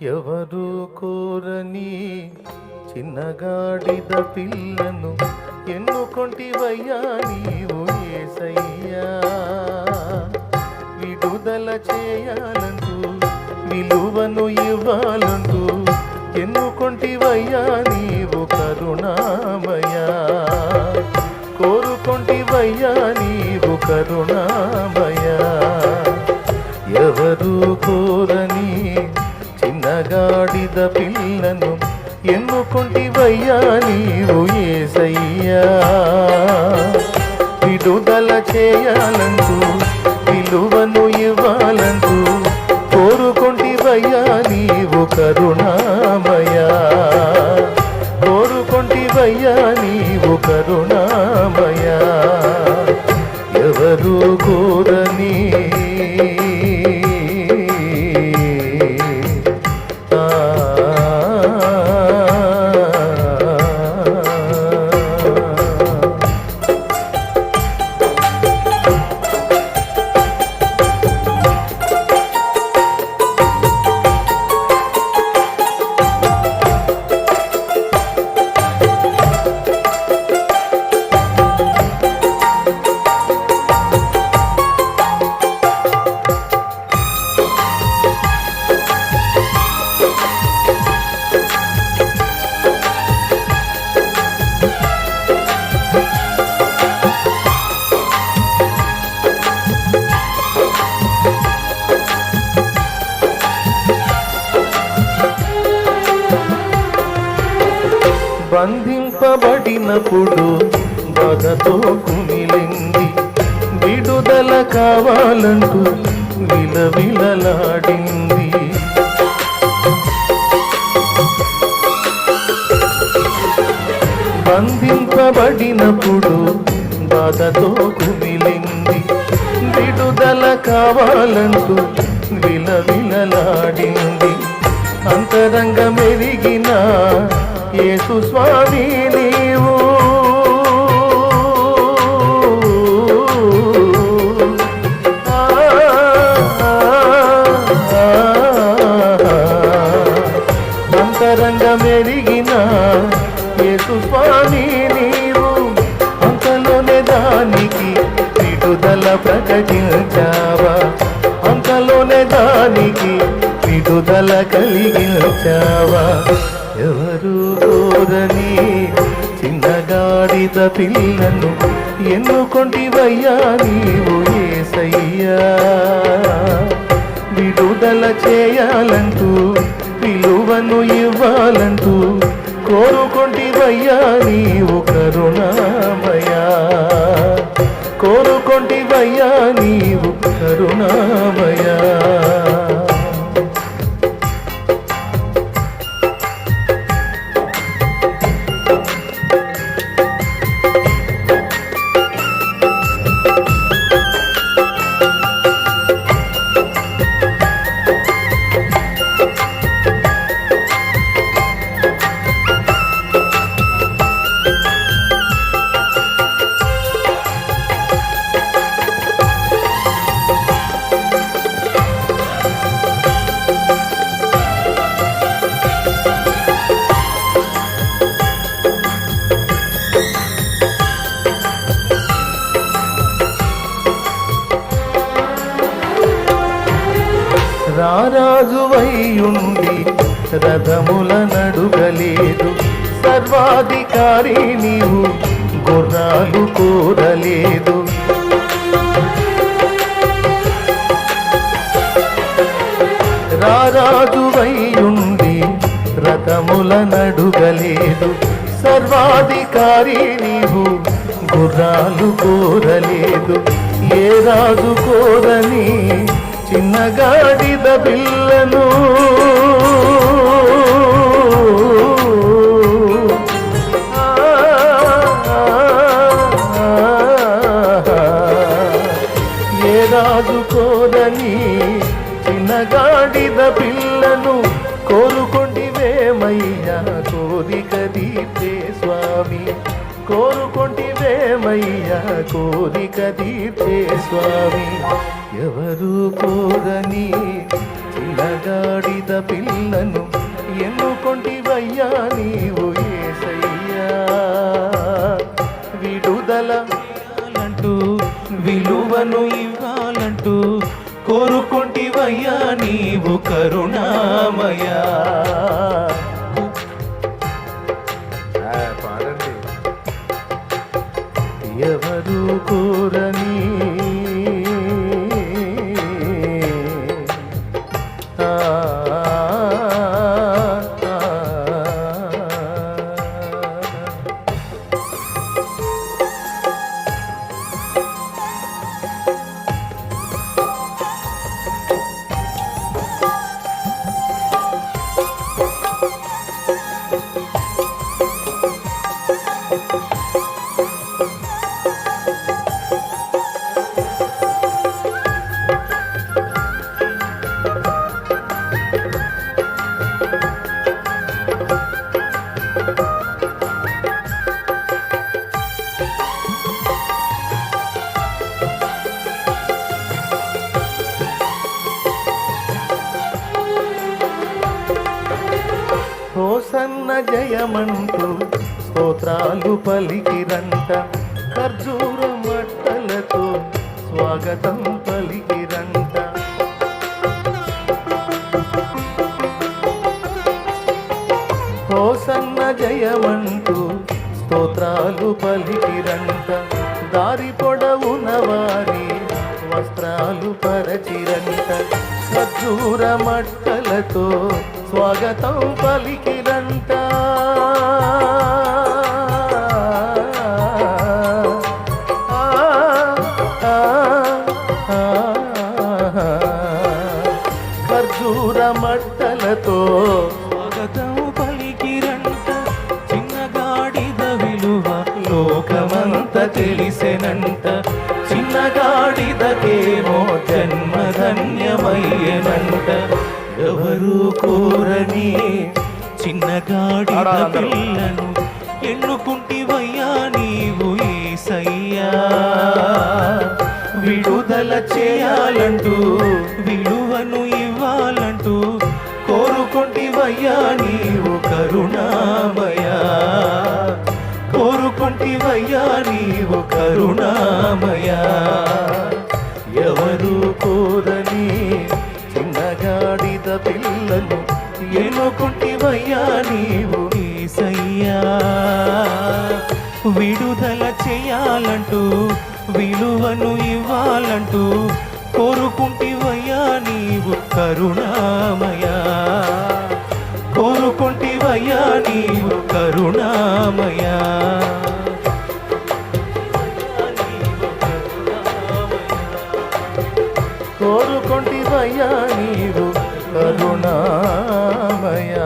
ఎవరు కోరని చిన్నగాడిద పిల్లను ఎన్నుకొంటివయ్యా నీవు యేసయ్యా. విడుదల చేయాలంటూ విలువను ఇవ్వాలంటూ ఎన్నుకొంటివయ్యా నీవు కరుణామయా. కోరుకొంటివయ్యా నీవు కరుణామయా. ఎవరు కోరని చిన్నగాడిద పిల్లను ఎన్నుకొంటివయ్యా నీవు యేసయ్యా. విడుదల చేయాలంటూ విలువను ఇవ్వాలంటూ కోరుకొంటివయ్యా నీవు కరుణామయా. కోరుకొంటివయ్యా నీవు కరుణామయా. ఎవరు కోరని బంధింపబడినప్పుడు బాధతో కుమిలింది, విడుదల కావాలంటూ విలవిలలాడింది. బంధింపబడినప్పుడు బాధతో కుమిలింది, విడుదల కావాలంటూ విలవిలలాడింది. అంతరంగ మెరిగిన యేసు స్వామి నీవు అంతరంగ మెరిగిన యేసు స్వామి నీవు అంతలోనే దానికి విడుదల ప్రకటించావా. అంతలోనే దానికి విడుదల కలిగించావా. ఎవరు కోరని చిన్నగాడిద పిల్లను ఎన్నుకొంటివయ్యా నీవు యేసయ్యా. విడుదల చేయాలంటూ విలువను ఇవ్వాలంటూ కోరుకొంటివయ్యా నీవు కరుణామయా. కోరుకొంటివయ్యా నీవు కరుణామయా. రారాజువైయుండి రథముల నడుగలేదు, సర్వాధికారి నీవు గుర్రాలు కోరలేదు. రారాజువైయుండి రథముల నడుగలేదు, సర్వాధికారి నీవు గుర్రాలు కోరలేదు. ఏ రాజు కోరని చిన్నగాడిద పిల్లను ఏ రాజు కోరని చిన్నగాడిద పిల్లను కోరుకొంటివేమయ్యా కోరిక తీర్చే స్వామి. కోరుకొంటివేమయ్యా కోరిక తీర్చే స్వామి. ఎవరు కోరని చిన్నగాడి గాడిద పిల్లను ఎన్నుకొంటివయ్యా నీవు యేసయ్యా. విడుదల అంటూ విలువను ఇవ్వాలంటూ కోరుకొంటివయ్యా నీవు కరుణామయా. పాడండి. ఎవరు కోరని హోసన్న జయమంటూ స్తోత్రాలు పలికిరంట. ఖర్జూర మట్టలతో స్వాగతం పలికిరంట. హోసన్న జయమంటూ స్తోత్రాలు పలికిరంట. దారి పొడవున వారి వస్త్రాలు పరచిరంట. ఖర్జూర మట్టలతో స్వాగతం పలికిరంట. ఖర్జూర మట్టలతో స్వాగతం పలికిరంట. చిన్నగాడిద విలువ లోకమంత తెలిసెనంట. చిన్నగాడిదకేమో జన్మధన్యమయ్యనంట. ఎవరు కోరని చిన్నగాడిద పిల్లను ఎన్నుకుంటివయ్యా నీవు యేసయ్యా. విడుదల చేయాలంటూ విలువను ఇవ్వాలంటూ కోరుకొంటివయ్యా నీవు కరుణామయా. కోరుకొంటివయ్యా నీవు కరుణామయా. ఎవరు కోరని చిన్నగాడిద పిల్లను ఎన్నుకుంటివయ్యా నీవు యేసయ్యా. విడుదల చేయాలంటూ విలువను ఇవ్వాలంటూ కోరుకుంటివయ్యా నీవు కరుణామయా. కోరుకుంటివయ్యా నీవు కరుణామయా. కోరుకొంటివయ్యా నీవు కరుణామయా.